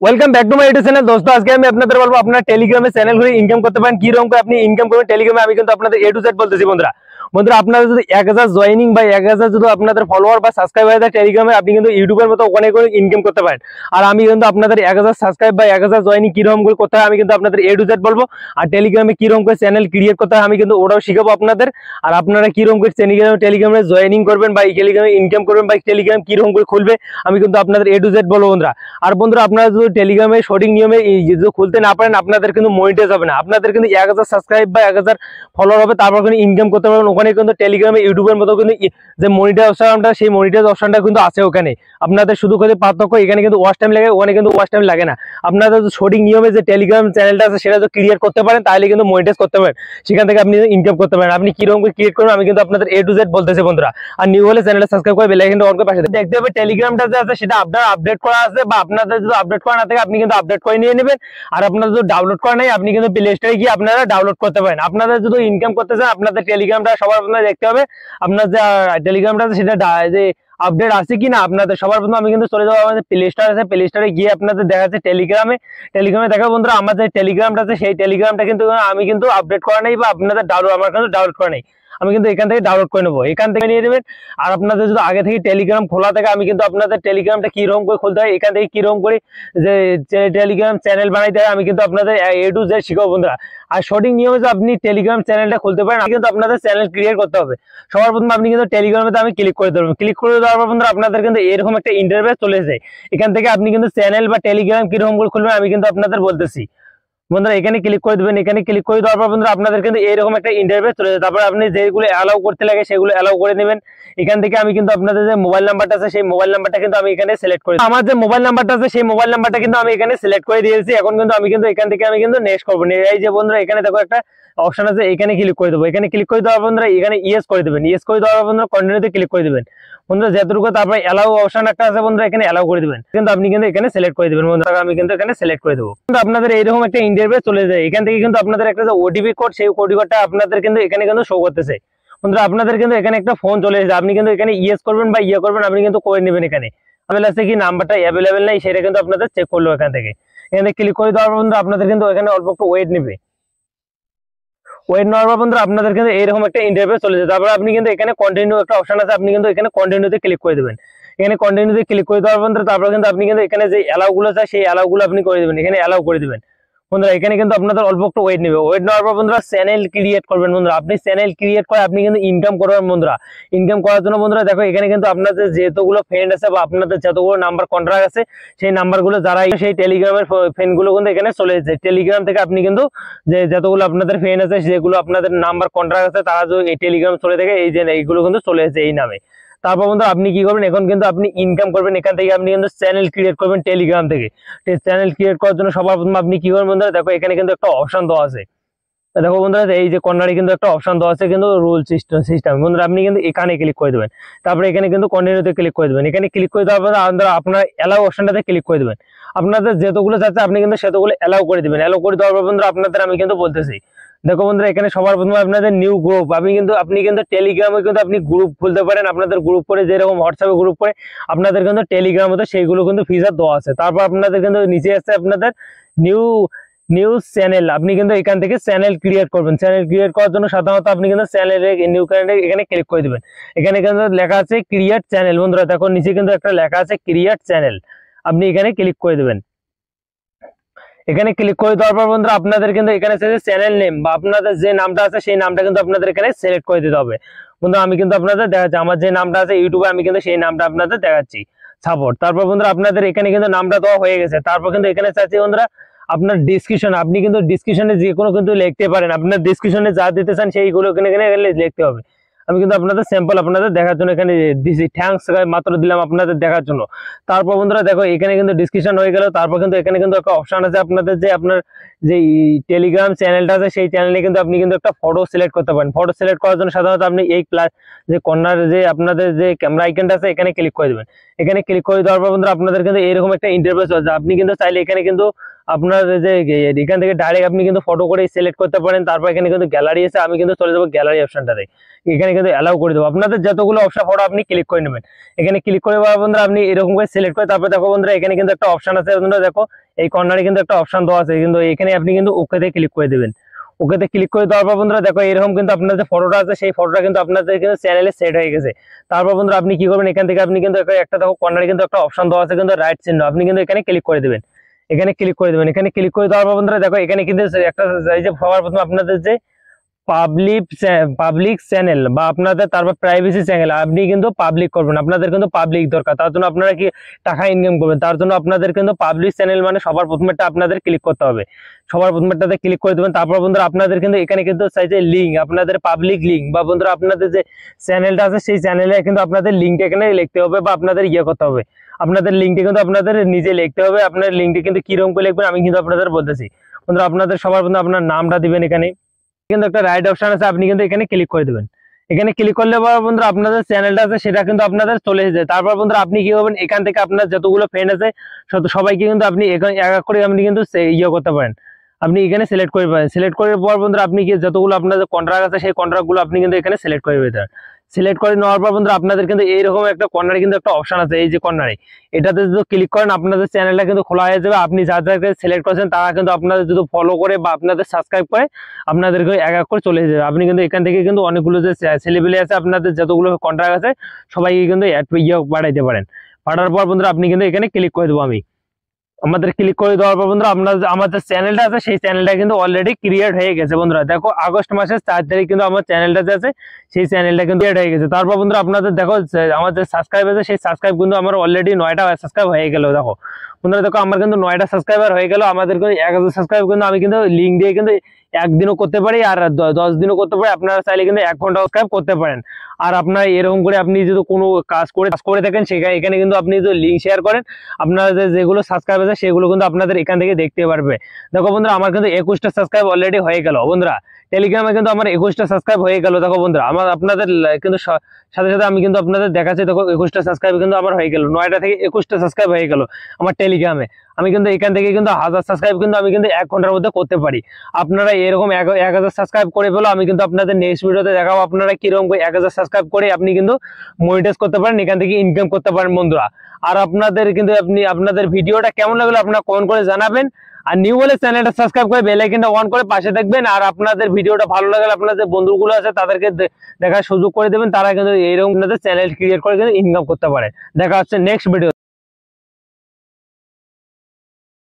Welcome back to my YouTube channel. দোস্ত আজকে আমি আপনাদের বলবো আপনার টেলিগ্রামে চ্যানেল খুলে ইনকাম করতে পারেন, কি রকম করে আপনি ইনকাম করবেন টেলিগ্রামে। আমি কিন্তু আপনাদের এ টু জেড বলতেছি বন্ধুরা। বন্ধুরা আপনারা যদি 1000 জয়েনিং বা 1000 যদি আপনাদের ফলোয়ার বা সাবস্ক্রাইব হয়ে যায় টেলিগ্রামে, আপনি কিন্তু ইউটিউবের মতো ওখানে করে ইনকাম করতে পারেন। আর আমি কিন্তু আপনাদের 1000 সাবস্ক্রাইব বা 1000 জয়েনিং কি রকম করে করতে হয় আমি কিন্তু আপনাদের এ টু জেড বলবো। আর টেলিগ্রামে কি রকম করে চ্যানেল ক্রিয়েট করতে হয় আমি কিন্তু ওটাও শিখাবো আপনাদের। আর আপনারা কি রকম করে টেলিগ্রামে জয়েনিং করবেন বা টেলিগ্রামে ইনকাম করবেন বা টেলিগ্রাম কি রকম করে খুলবে আমি কিন্তু আপনাদের এ টু জেড বলবো বন্ধুরা। আর বন্ধুরা আপনারা যদি টেলিগ্রামে সঠিক নিয়মে যদি খুলতে না পারেন আপনাদের কিন্তু মনিটাইজ হবে না। আপনাদের কিন্তু 1000 সাবস্ক্রাইব বা 1000 ফলোয়ার হবে, তারপর কিন্তু ইনকাম করতে পারবেন। ওখানে কিন্তু টেলিগ্রামে ইউটিউবের মতো কিন্তু যে মনিটাইজ অপশনটা সেই মনিটাইজ অপশনটা কিন্তু আছে ওখানে। আপনাদের শুধু করে পার্থক্য এখানে কিন্তু ওয়াচ টাইম লাগে, ওখানে কিন্তু ওয়াচ টাইম লাগে না। আপনাদের সঠিক নিয়মে যে টেলিগ্রাম চ্যানেলটা আছে সেটা যদি ক্রিয়েট করতে পারেন তাহলে কিন্তু মনিটাইজ করতে পারেন, সেখান থেকে আপনি ইনকাম করতে পারেন। আপনি কিরকম করে ক্রিয়েট করবেন আমি কিন্তু আপনাদের এ টু জেড বলতেছি বন্ধুরা। আর নিউ হলে চ্যানেলটা সাবস্ক্রাইব করে বেল আইকনটা অন করে পাশে দেখতে হবে টেলিগ্রামটা যে আছে সেটা আপনার আপডেট করা আছে, বা আপনাদের যদি আপডেট করা না থাকে আপনি কিন্তু আপডেট করে নিয়ে নেবেন। আর আপনাদের যদি ডাউনলোড করা নাই আপনি কিন্তু প্লে স্টোরে গিয়ে আপনারা ডাউনলোড করতে পারেন। আপনাদের যদি ইনকাম করতে চান আপনাদের টেলিগ্রামটা সবার প্রথমে দেখতে হবে, আপনার যে টেলিগ্রামটা আছে সেটা যে আপডেট আছে কিনা আপনাদের সবার প্রথমে। আমি কিন্তু চলে যাবো আমাদের প্লে স্টোর আছে, প্লে স্টোরে গিয়ে আপনাদের দেখা যাচ্ছে টেলিগ্রামে দেখা বন্ধুরা আমার যে টেলিগ্রামটা আছে সেই টেলিগ্রামটা কিন্তু আমি কিন্তু আপডেট করা নেই বা আপনাদের ডাউনলোড আমার কিন্তু ডাউনলোড করা নেই। আমি কিন্তু এখান থেকে ডাউনলোড করে নেবো, এখান থেকে নিয়ে নেবেন। আর আপনাদের যদি আগে থেকে টেলিগ্রাম খোলা থাকে আমি কিন্তু আপনাদের টেলিগ্রামটা কিরকম করে খুলতে হয় এখান থেকে কিরকম করে যে টেলিগ্রাম চ্যানেল বানাইতে হয় আমি কিন্তু আপনাদের এ টু জেড শিখাবো বন্ধুরা। আর সঠিক নিয়মে যে আপনি টেলিগ্রাম চ্যানেলটা খুলতে পারেন কিন্তু আপনাদের চ্যানেল ক্রিয়েট করতে হবে। সবার প্রথমে আপনি কিন্তু টেলিগ্রামে আমি ক্লিক করে দেবেন, ক্লিক করে দেওয়ার পর বন্ধুরা আপনাদের কিন্তু এরকম একটা ইন্টারফেস চলে যায়। এখান থেকে আপনি কিন্তু চ্যানেল বা টেলিগ্রাম কিরকম করে খুলবেন আমি কিন্তু আপনাদের বলতেছি বন্ধুরা। এখানে ক্লিক করে দেবেন, এখানে ক্লিক করে দেওয়ার পর বন্ধুরা আপনাদের কিন্তু এরকম একটা ইন্টারফেস চলে যায়। তারপর আপনি যেগুলো অ্যালাউ করতে লাগে সেগুলো অ্যালাউ করে নেবেন। এখান থেকে আমি কিন্তু আপনাদের যে মোবাইল নাম্বারটা আছে সেই মোবাইল নাম্বারটা কিন্তু আমি এখানে সিলেক্ট করে আমার যে মোবাইল নাম্বারটা আছে সেই মোবাইল নাম্বারটা কিন্তু আমি এখানে সিলেক্ট করে দিয়েছি। এখন কিন্তু আমি কিন্তু এখান থেকে আমি কিন্তু নেক্সট করবো। এই যে বন্ধুরা এখানে দেখো একটা অপশন আছে, এখানে ক্লিক করে দেবো। এখানে ক্লিক করে দেওয়ার বন্ধুরা এখানে ইয়েস করে দেবেন, ইয়েস করে দেওয়ার বন্ধুরা কন্টিনিউতে ক্লিক করে দেবেন বন্ধুরা যেটুকু। তারপর অ্যালাউ অপশন একটা আছে বন্ধুরা, এখানে অ্যালাউ করে দিবেন। কিন্তু আপনি কিন্তু এখানে সিলেক্ট করে দিবেন বন্ধুরা, আমি কিন্তু এখানে সিলেক্ট করে দেবো। কিন্তু আপনাদের এইরকম একটা ইন্টারফেস চলে যায়। এখান থেকে কিন্তু আপনাদের একটা যে ওটিপি কোড সেই ওটিপি কোডটা আপনাদের কিন্তু এখানে কিন্তু শো করতেছে বন্ধুরা। আপনাদের কিন্তু এখানে একটা ফোন চলে এসেছে, আপনি কিন্তু এখানে ইয়েস করবেন বা ইয়ে করবেন আপনি কিন্তু করে নেবেন। এখানে অ্যাভেলেবল আছে কি নাম্বারটা অ্যাভেলেবেল নেই সেটা কিন্তু আপনাদের চেক করলো। এখানে ক্লিক করে দেওয়ার বন্ধুরা আপনাদের কিন্তু এখানে অল্প একটু ওয়েট নেবে। ওয়েট নেওয়ার পর বন্ধুরা আপনাদের কিন্তু এরকম একটা ইন্টারফেস চলে যায়। তারপর আপনি কিন্তু এখানে কন্টিনিউ একটা অপশন আছে, আপনি কিন্তু এখানে কন্টিনিউতে ক্লিক করে দেবেন। এখানে কন্টিনিউতে ক্লিক করে দেওয়ার বন্ধুরা তারপর কিন্তু আপনি কিন্তু এখানে যে অ্যালাউ গুলো আছে সেই অ্যালাউ গুলো আপনি করে দেবেন, এখানে অ্যালাউ করে দিবেন বন্ধুরা। এখানে কিন্তু আপনাদের অল্প একটু ওয়েট নেবে। ওয়েট নেওয়ার পর বন্ধুরা চ্যানেল ক্রিয়েট করবেন বন্ধুরা। আপনি চ্যানেল ক্রিয়েট করে আপনি কিন্তু ইনকাম করবেন বন্ধুরা। ইনকাম করার জন্য বন্ধুরা দেখো এখানে কিন্তু আপনাদের যেতগুলো ফ্রেন্ড আছে বা আপনাদের যতগুলো নাম্বার কন্ট্রাক্ট আছে সেই নাম্বারগুলো যারা সেই টেলিগ্রামের ফ্রেন্ড গুলো কিন্তু এখানে চলে এসেছে। টেলিগ্রাম থেকে আপনি কিন্তু যে যতগুলো আপনাদের ফ্রেন্ড আছে যেগুলো আপনাদের নাম্বার কন্ট্রাক্ট আছে তারা যদি এই টেলিগ্রাম চলে থাকে এই যে এইগুলো কিন্তু চলে এসেছে এই নামে। তারপর বন্ধু আপনি কি করবেন, এখন কিন্তু আপনি ইনকাম করবেন এখান থেকে। আপনি কিন্তু চ্যানেল ক্রিয়েট করবেন টেলিগ্রাম থেকে। চ্যানেল ক্রিয়েট করার জন্য সবার প্রথমে আপনি কি করবেন বন্ধুরা, দেখো এখানে কিন্তু একটা অপশন দেওয়া আছে। দেখো বন্ধুরা এই যে কর্নারে কিন্তু একটা অপশন দেওয়া আছে কিন্তু রুল সিস্টেম বন্ধুরা। আপনি কিন্তু এখানে ক্লিক করে দেবেন, তারপরে এখানে কিন্তু কন্টিনিউতে ক্লিক করে দেবেন। এখানে ক্লিক করে দেওয়ার পর আপনার অ্যালাউ অপশনটাতে ক্লিক করে দেবেন। আপনাদের যেতগুলো যাচ্ছে আপনি কিন্তু সেতগুলো অ্যালাউ করে দিবেন। অ্যালাউ করে দেওয়ার পর বন্ধুরা আপনাদের আমি কিন্তু বলতেছি দেখো বন্ধুরা এখানে সবার প্রথমে আপনাদের নিউ গ্রুপ আপনি কিন্তু টেলিগ্রামে কিন্তু আপনি গ্রুপ খুলতে পারেন। আপনাদের গ্রুপ করে যেরকম হোয়াটসঅ্যাপে গ্রুপ করে আপনাদের কিন্তু টেলিগ্রামে তো সেইগুলো কিন্তু ফিচার দেওয়া আছে। তারপর আপনাদের কিন্তু নিচে আসছে আপনাদের নিউ নিউজ চ্যানেল। আপনি কিন্তু এখান থেকে চ্যানেল ক্রিয়েট করবেন। চ্যানেল ক্রিয়েট করার জন্য সাধারণত আপনি কিন্তু চ্যানেলে নিউ চ্যানেলে এখানে ক্লিক করে দিবেন। এখানে কিন্তু লেখা আছে ক্রিয়েট চ্যানেল বন্ধুরা। দেখো নিচে কিন্তু একটা লেখা আছে ক্রিয়েট চ্যানেল, আপনি এখানে ক্লিক করে দেবেন। এখানে ক্লিক করে দেওয়ার পর বন্ধুরা আপনাদের কিন্তু এখানে চ্যানেল নেম বা আপনাদের যে নামটা আছে সেই নামটা কিন্তু আপনাদের এখানে সিলেক্ট করে দিতে হবে বন্ধুরা। আমি কিন্তু আপনাদের দেখাচ্ছি আমার যে নামটা আছে ইউটিউবে আমি কিন্তু সেই নামটা আপনাদের দেখাচ্ছি সাপোর্ট। তারপর বন্ধুরা আপনাদের এখানে কিন্তু নামটা দেওয়া হয়ে গেছে। তারপর কিন্তু এখানে চাচ্ছি বন্ধুরা আপনার ডিসক্রিপশন, আপনি কিন্তু ডিসক্রিপশনে যে কোনো কিন্তু লিখতে পারেন। আপনার ডিসক্রিপশনে যা দিতে চান সেইগুলো এখানে লিখতে হবে। আমি কিন্তু আপনাদের স্যাম্পল আপনাদের দেখার জন্য এখানে দিছি, থ্যাঙ্কস মাত্র দিলাম আপনাদের দেখার জন্য। তারপর বন্ধুরা দেখো এখানে কিন্তু ডিসক্রিপশন হয়ে গেল। তারপর কিন্তু এখানে কিন্তু একটা অপশন আছে আপনাদের যে আপনার যে টেলিগ্রাম চ্যানেলটা আছে সেই চ্যানেলে কিন্তু আপনি কিন্তু একটা ফটো সিলেক্ট করতে পারেন। ফটো সিলেক্ট করার জন্য সাধারণত আপনি এই প্লাস যে কর্নার যে আপনাদের যে ক্যামেরা আইকনটা আছে এখানে ক্লিক করে দেবেন। এখানে ক্লিক করে দেওয়ার পর বন্ধুরা আপনাদের কিন্তু এরকম একটা ইন্টারফেস আছে। আপনি কিন্তু চাইলে এখানে কিন্তু আপনার যে এখান থেকে ডাইরেক্ট আপনি কিন্তু ফটো করে সিলেক্ট করতে পারেন। তারপর এখানে কিন্তু গ্যালারি আছে, আমি কিন্তু চলে যাবো গ্যালারি অপশনটাতে। এখানে কিন্তু অ্যালাউ করে দেবো, আপনাদের যতগুলো অপশন ফটো আপনি ক্লিক করে নেবেন। এখানে ক্লিক করে বন্ধুরা আপনি এরকম করে সিলেক্ট করে তারপর দেখো বন্ধুরা এখানে কিন্তু একটা অপশন আছে বন্ধুরা, দেখো এই কর্নারে কিন্তু একটা অপশন দেওয়া আছে, কিন্তু এখানে আপনি কিন্তু ওকেতে ক্লিক করে দেবেন। ওকেতে ক্লিক করে দেওয়ার পর বন্ধুরা দেখো এরকম কিন্তু আপনার যে ফটোটা আছে সেই ফটোটা কিন্তু আপনাদের কিন্তু চ্যানেলে সেট হয়ে গেছে। তারপর বন্ধুরা আপনি কি করবেন, এখান থেকে আপনি কিন্তু একটা দেখো কর্নারে কিন্তু একটা অপশন দেওয়া আছে কিন্তু রাইট চিহ্ন, আপনি কিন্তু এখানে ক্লিক করে দেবেন। এখানে ক্লিক করে দেবেন। এখানে ক্লিক করে দেওয়ার পর বন্ধুরা দেখো এখানে কিন্তু একটা এই যে সবার প্রথমে আপনাদের যে পাবলিক চ্যানেল বা আপনাদের তারপর প্রাইভেসি চ্যানেল আপনি কিন্তু পাবলিক করবেন, আপনাদের কিন্তু পাবলিক দরকার। তার জন্য আপনারা কি টাকা ইনকাম করবেন, তার জন্য আপনাদের কিন্তু পাবলিক চ্যানেল মানে সবার প্রথমেটা আপনাদের ক্লিক করতে হবে। সবার প্রথমেটাতে ক্লিক করে দেবেন। তারপর বন্ধুরা আপনাদের কিন্তু এখানে কিন্তু চাইছে লিঙ্ক, আপনাদের পাবলিক লিঙ্ক বা বন্ধুরা আপনাদের যে চ্যানেলটা আছে সেই চ্যানেলে কিন্তু আপনাদের লিঙ্কটা এখানে লিখতে হবে বা আপনাদের করতে হবে। আপনাদের লিঙ্কটি কিন্তু আপনাদের নিজে লিখতে হবে। আপনার লিঙ্কটি কিন্তু কিরকম করে লিখবেন আমি কিন্তু আপনাদের বলতেছি। বন্ধুরা আপনাদের সবার বন্ধু আপনার নামটা দিবেন, এখানে কিন্তু একটা রাইট অপশন আছে, আপনি কিন্তু এখানে ক্লিক করে দেবেন। এখানে ক্লিক করলে বন্ধুরা আপনাদের চ্যানেলটা আছে সেটা কিন্তু আপনাদের চলে এসেছে। তারপর বন্ধুরা আপনি কি করবেন, এখান থেকে আপনার যতগুলো ফ্রেন্ড আছে সবাইকে কিন্তু আপনি এক এক করে আপনি কিন্তু করতে পারেন। আপনি এখানে সিলেক্ট করে পারেন। সিলেক্ট করার পর বন্ধুরা আপনি কি যতগুলো আপনাদের কন্ট্রাক্ট আছে সেই কন্ট্রাক্ট গুলো আপনি কিন্তু এখানে সিলেক্ট করে পেতে পারেন। সিলেক্ট করে নেওয়ার পর বন্ধুরা আপনাদের কিন্তু এইরকম একটা কর্নারে কিন্তু একটা অপশন আছে, এই যে কর্নারে এটাতে যদি ক্লিক করেন আপনাদের চ্যানেলটা কিন্তু খোলা হয়ে যাবে। আপনি যাদেরকে সিলেক্ট করেছেন তারা কিন্তু আপনাদের যদি ফলো করে বা আপনাদের সাবস্ক্রাইব করে আপনাদেরকে এক এক করে চলে যাবে। আপনি কিন্তু এখান থেকে কিন্তু অনেকগুলো যে ছেলেপেলে আছে আপনাদের যতগুলো কন্ট্রাক্ট আছে সবাইকে কিন্তু পাঠাইতে পারেন। পাঠার পর বন্ধুরা আপনি কিন্তু এখানে ক্লিক করে দেবো আমি। আমাদের ক্লিক করে দেওয়ার পর বন্ধুরা আমাদের চ্যানেলটা আছে সেই চ্যানেলটা কিন্তু অলরেডি ক্রিয়েট হয়ে গেছে। বন্ধুরা দেখো আগস্ট মাসের 4 তারিখ কিন্তু আমার চ্যানেলটা যে আছে সেই চ্যানেলটা কিন্তু ক্রিয়েট হয়ে গেছে। তারপর বন্ধুরা আপনাদের দেখো আমাদের সাবস্ক্রাইব আছে সেই সাবস্ক্রাইব কিন্তু আমার অলরেডি 9টা সাবস্ক্রাইব হয়ে গেল। দেখো বন্ধুরা দেখো আমার কিন্তু 9টা সাবস্ক্রাইবার হয়ে গেল। আমাদের কিন্তু 1000 সাবস্ক্রাইব কিন্তু আমি কিন্তু লিঙ্ক দিয়ে কিন্তু একদিনও করতে পারি আর 10 দিনও করতে পারি। আপনারা চাইলে কিন্তু 1 ঘন্টা সাবস্ক্রাইব করতে পারেন। আর আপনার এরকম করে আপনি যদি কোনো কাজ করে থাকেন সেখানে এখানে কিন্তু আপনি যদি লিঙ্ক শেয়ার করেন আপনার যেগুলো সাবস্ক্রাইব আছে সেগুলো কিন্তু আপনাদের এখান থেকে দেখতে পারবে। দেখো বন্ধুরা আমার কিন্তু 21টা সাবস্ক্রাইব অলরেডি হয়ে গেল। বন্ধুরা টেলিগ্রামে কিন্তু আমার 21টা সাবস্ক্রাইব হয়ে গেল। দেখো বন্ধুরা আপনাদের কিন্তু সাথে সাথে আমি কিন্তু আপনাদের দেখাচ্ছি। দেখো 21টা সাবস্ক্রাইব কিন্তু আমার হয়ে গেল, 9টা থেকে 21টা সাবস্ক্রাইব হয়ে গেল আমার টেলিগ্রামে। আমি কিন্তু এখান থেকে কিন্তু 1000 সাবস্ক্রাইব কিন্তু আমি কিন্তু 1 ঘন্টার মধ্যে করতে পারি। আপনারা এরকম 1000 সাবস্ক্রাইব করে ফেলো, আমি কিন্তু আপনাদের নেক্সট ভিডিওতে দেখাবো আপনারা কিরকম 1000 সাবস্ক্রাইব করে আপনি কিন্তু মনিটাইজ করতে পারেন, এখান থেকে ইনকাম করতে পারেন বন্ধুরা। আর আপনাদের কিন্তু আপনাদের ভিডিওটা কেমন লাগলো আপনারা কমেন্ট করে জানাবেন। আর নিউ হলে চ্যানেলটা সাবস্ক্রাইব করে বেল আইকনটা অন করে পাশে থাকবেন। আর আপনাদের ভিডিওটা ভালো লাগলে আপনাদের বন্ধুগুলো আছে তাদেরকে দেখার সুযোগ করে দেবেন, তারা কিন্তু এইরকম চ্যানেল ক্রিয়েট করে কিন্তু ইনকাম করতে পারে। দেখা হচ্ছে নেক্সট ভিডিও।